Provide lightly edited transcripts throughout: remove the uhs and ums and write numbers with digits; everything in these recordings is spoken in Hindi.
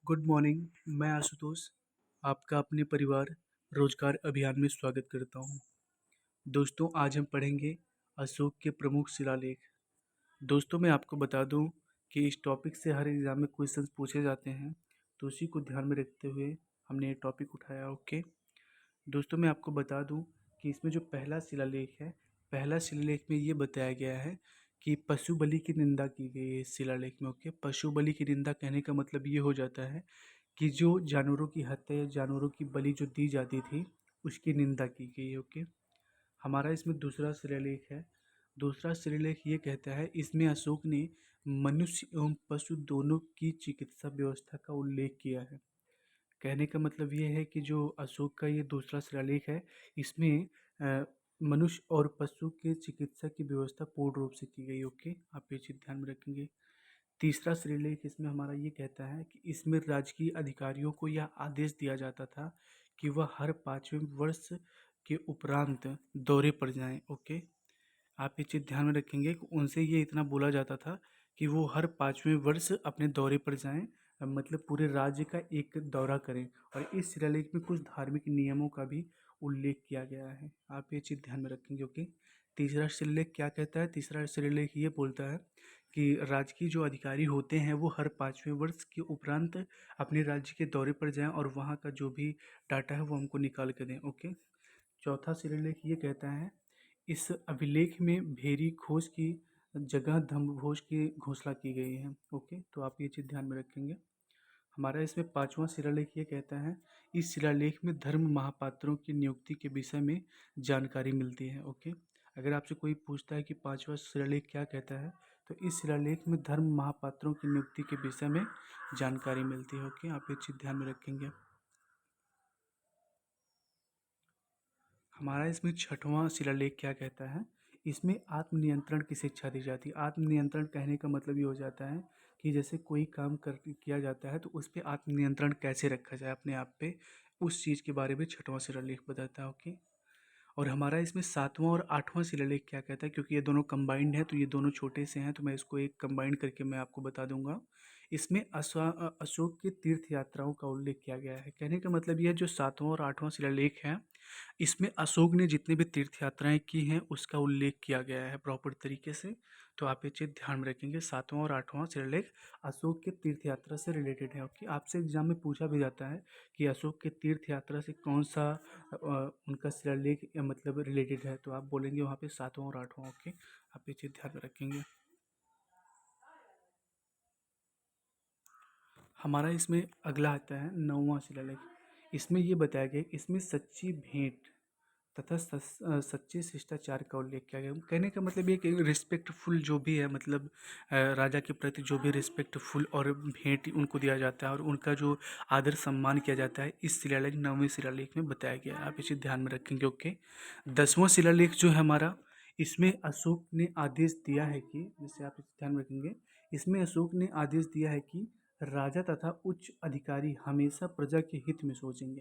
Good morning. मैं आशुतोष आपका अपने परिवार रोजगार अभियान में स्वागत करता हूँ। दोस्तों, आज हम पढ़ेंगे अशोक के प्रमुख शिलालेख। दोस्तों, मैं आपको बता दूं कि इस टॉपिक से हर एग्जाम में क्वेश्चंस पूछे जाते हैं, तो उसी को ध्यान में रखते हुए हमने ये टॉपिक उठाया। ओके दोस्तों, मैं आपको बता दूं कि इसमें जो पहला शिलालेख है, पहला शिलालेख में ये बताया गया है कि पशु बलि की निंदा की गई है इस शिलालेख में। ओके, पशु बलि की निंदा कहने का मतलब ये हो जाता है कि जो जानवरों की हत्या या जानवरों की बलि जो दी जाती थी, उसकी निंदा की गई है। ओके, हमारा इसमें दूसरा शिलालेख है। दूसरा शिलालेख ये कहता है, इसमें अशोक ने मनुष्य एवं पशु दोनों की चिकित्सा व्यवस्था का उल्लेख किया है। कहने का मतलब ये है कि जो अशोक का ये दूसरा शिलालेख है, इसमें मनुष्य और पशु के चिकित्सा की व्यवस्था पूर्ण रूप से की गई। ओके, आप ये चीज़ ध्यान में रखेंगे। तीसरा श्रीलेख इसमें हमारा ये कहता है कि इसमें राजकीय अधिकारियों को यह आदेश दिया जाता था कि वह हर 5वें वर्ष के उपरांत दौरे पर जाएं। ओके, आप ये चीज़ ध्यान में रखेंगे कि उनसे ये इतना बोला जाता था कि वो हर 5वें वर्ष अपने दौरे पर जाएं, मतलब पूरे राज्य का एक दौरा करें। और इस शिलालेख में कुछ धार्मिक नियमों का भी उल्लेख किया गया है, आप ये चीज़ ध्यान में रखेंगे। ओके, तीसरा शिलालेख क्या कहता है? तीसरा शिलालेख ये बोलता है कि राजकीय जो अधिकारी होते हैं वो हर 5वें वर्ष के उपरांत अपने राज्य के दौरे पर जाएं और वहाँ का जो भी डाटा है वो हमको निकाल के दें। ओके, चौथा शिलालेख ये कहता है, इस अभिलेख में भेरी खोज की जगह धम्मभोज की घोषणा की गई है। ओके, तो आप ये चीज़ ध्यान में रखेंगे। हमारा इसमें पांचवा शिलालेख ये कहता है, इस शिलालेख में धर्म महापात्रों की नियुक्ति के विषय में जानकारी मिलती है। ओके, अगर आपसे कोई पूछता है कि पांचवा शिलालेख क्या कहता है, तो इस शिलालेख में धर्म महापात्रों की नियुक्ति के विषय में जानकारी मिलती है। ओके, आप ये चीज़ ध्यान में रखेंगे। हमारा इसमें छठवां शिलालेख क्या कहता है? इसमें आत्मनियंत्रण की शिक्षा दी जाती है। आत्मनियंत्रण कहने का मतलब ये हो जाता है कि जैसे कोई काम कर किया जाता है तो उस पे आत्मनियंत्रण कैसे रखा जाए अपने आप पे, उस चीज़ के बारे में छठवां शिलालेख बताता है। ओके, और हमारा इसमें सातवां और आठवां शिलालेख क्या कहता है? क्योंकि ये दोनों कंबाइंड है तो ये दोनों छोटे से हैं, तो मैं इसको एक कंबाइंड करके मैं आपको बता दूंगा। इसमें अशोक की तीर्थ यात्राओं का उल्लेख किया गया है। कहने का मतलब ये है, जो सातवां और आठवां शिलालेख है, इसमें अशोक ने जितनी भी तीर्थ यात्राएं की हैं उसका उल्लेख किया गया है प्रॉपर तरीके से। तो आप ये चीज़ ध्यान में रखेंगे, सातवां और आठवां शिलालेख अशोक के तीर्थ यात्रा से रिलेटेड है। ओके, आपसे एग्जाम में पूछा भी जाता है कि अशोक के तीर्थ यात्रा से कौन सा उनका शिलालेख मतलब रिलेटेड है, तो आप बोलेंगे वहाँ पे सातवां और आठवां। ओके, आप ये चीज़ ध्यान में रखेंगे। हमारा इसमें अगला आता है नौवां शिलालेख। इसमें ये बताया गया कि इसमें सच्ची भेंट तथा सच्चे शिष्टाचार का उल्लेख किया गया। कहने का मतलब ये कि रिस्पेक्टफुल जो भी है, मतलब राजा के प्रति जो भी रिस्पेक्टफुल और भेंट उनको दिया जाता है और उनका जो आदर सम्मान किया जाता है, इस शिलालेख नौवें शिलालेख में बताया गया है। आप इसे ध्यान में रखेंगे। ओके, 10वां शिलालेख जो है हमारा, इसमें अशोक ने आदेश दिया है कि, जैसे आप इसे ध्यान में रखेंगे, इसमें अशोक ने आदेश दिया है कि राजा तथा उच्च अधिकारी हमेशा प्रजा के हित में सोचेंगे।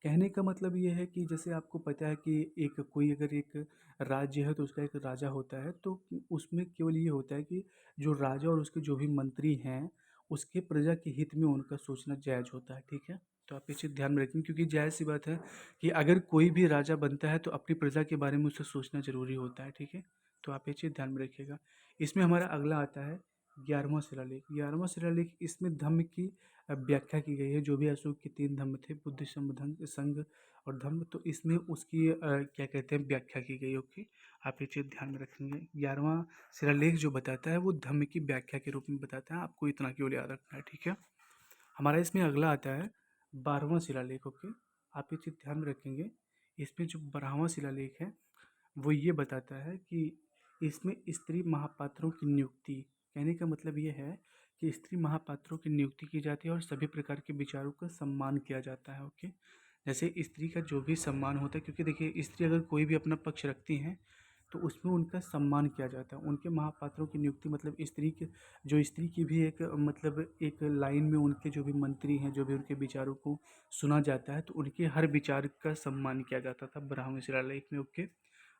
कहने का मतलब ये है कि जैसे आपको पता है कि एक कोई अगर एक राज्य है तो उसका एक राजा होता है, तो उसमें केवल ये होता है कि जो राजा और उसके जो भी मंत्री हैं, उसके प्रजा के हित में उनका सोचना जायज़ होता है। ठीक है, तो आप ये चीज़ ध्यान में रखें, क्योंकि जायज़ सी बात है कि अगर कोई भी राजा बनता है तो अपनी प्रजा के बारे में उसे सोचना ज़रूरी होता है। ठीक है, तो आप ये चीज़ ध्यान में रखिएगा। इसमें हमारा अगला आता है 11वां शिलालेख। 11वां शिलालेख, इसमें धम्म की व्याख्या की गई है। जो भी अशोक के 3 धम्म थे, बुद्धि, संघ संघ और धम्म, तो इसमें उसकी क्या कहते हैं, व्याख्या की गई। ओके, आप ये चीज़ ध्यान में रखेंगे। 11वां शिलालेख जो बताता है वो धम्म की व्याख्या के रूप में बताता है, आपको इतना केवल याद रखना है। ठीक है, हमारा इसमें अगला आता है 12वां शिलालेख। ओके, आप ये चीज़ ध्यान में रखेंगे। इसमें जो 12वां शिलालेख है वो ये बताता है कि इसमें स्त्री महापात्रों की नियुक्ति, कहने का मतलब ये है कि स्त्री महापात्रों की नियुक्ति की जाती है और सभी प्रकार के विचारों का सम्मान किया जाता है। ओके, जैसे स्त्री का जो भी सम्मान होता है, क्योंकि देखिए स्त्री अगर कोई भी अपना पक्ष रखती हैं तो उसमें उनका सम्मान किया जाता है। उनके महापात्रों की नियुक्ति मतलब स्त्री के, जो स्त्री की भी एक मतलब एक लाइन में उनके जो भी मंत्री हैं, जो भी उनके विचारों को सुना जाता है, तो उनके हर विचार का सम्मान किया जाता था 12वें शिलालेख में। ओके,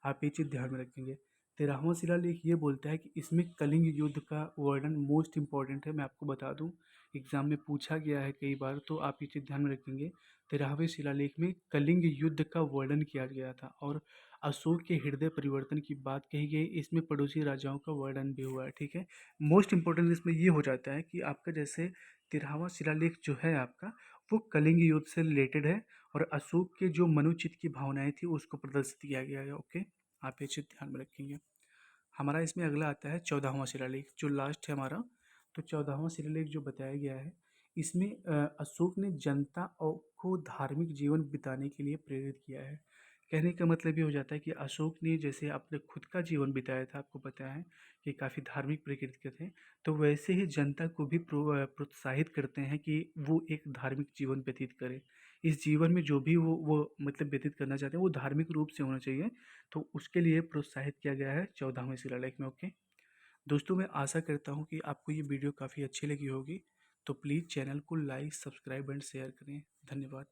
आप ये चीज़ ध्यान में रखेंगे। 13वां शिलालेख ये बोलता है कि इसमें कलिंग युद्ध का वर्णन मोस्ट इंपॉर्टेंट है। मैं आपको बता दूं एग्ज़ाम में पूछा गया है कई बार, तो आप ये चीज़ ध्यान में रखेंगे। 13वें शिलालेख में कलिंग युद्ध का वर्णन किया गया था और अशोक के हृदय परिवर्तन की बात कही गई। इसमें पड़ोसी राजाओं का वर्णन भी हुआ है, ठीक है। मोस्ट इंपॉर्टेंट इसमें ये हो जाता है कि आपका जैसे 13वां शिलालेख जो है आपका, वो कलिंग युद्ध से रिलेटेड है और अशोक के जो मनोचित की भावनाएं थी उसको प्रदर्शित किया गया है। ओके, आप ये चीज़ ध्यान में रखेंगे। हमारा इसमें अगला आता है 14वां शिलालेख, जो लास्ट है हमारा। तो 14वां शिलालेख जो बताया गया है, इसमें अशोक ने जनता और को धार्मिक जीवन बिताने के लिए प्रेरित किया है। कहने का मतलब ये हो जाता है कि अशोक ने जैसे अपने खुद का जीवन बिताया था, आपको पता है कि काफ़ी धार्मिक प्रकृति के थे, तो वैसे ही जनता को भी प्रोत्साहित करते हैं कि वो एक धार्मिक जीवन व्यतीत करे। इस जीवन में जो भी वो मतलब व्यतीत करना चाहते हैं वो धार्मिक रूप से होना चाहिए। तो उसके लिए प्रोत्साहित किया गया है 14वें शिलालेख में। ओके दोस्तों, मैं आशा करता हूँ कि आपको ये वीडियो काफ़ी अच्छी लगी होगी। तो प्लीज़ चैनल को लाइक, सब्सक्राइब एंड शेयर करें। धन्यवाद।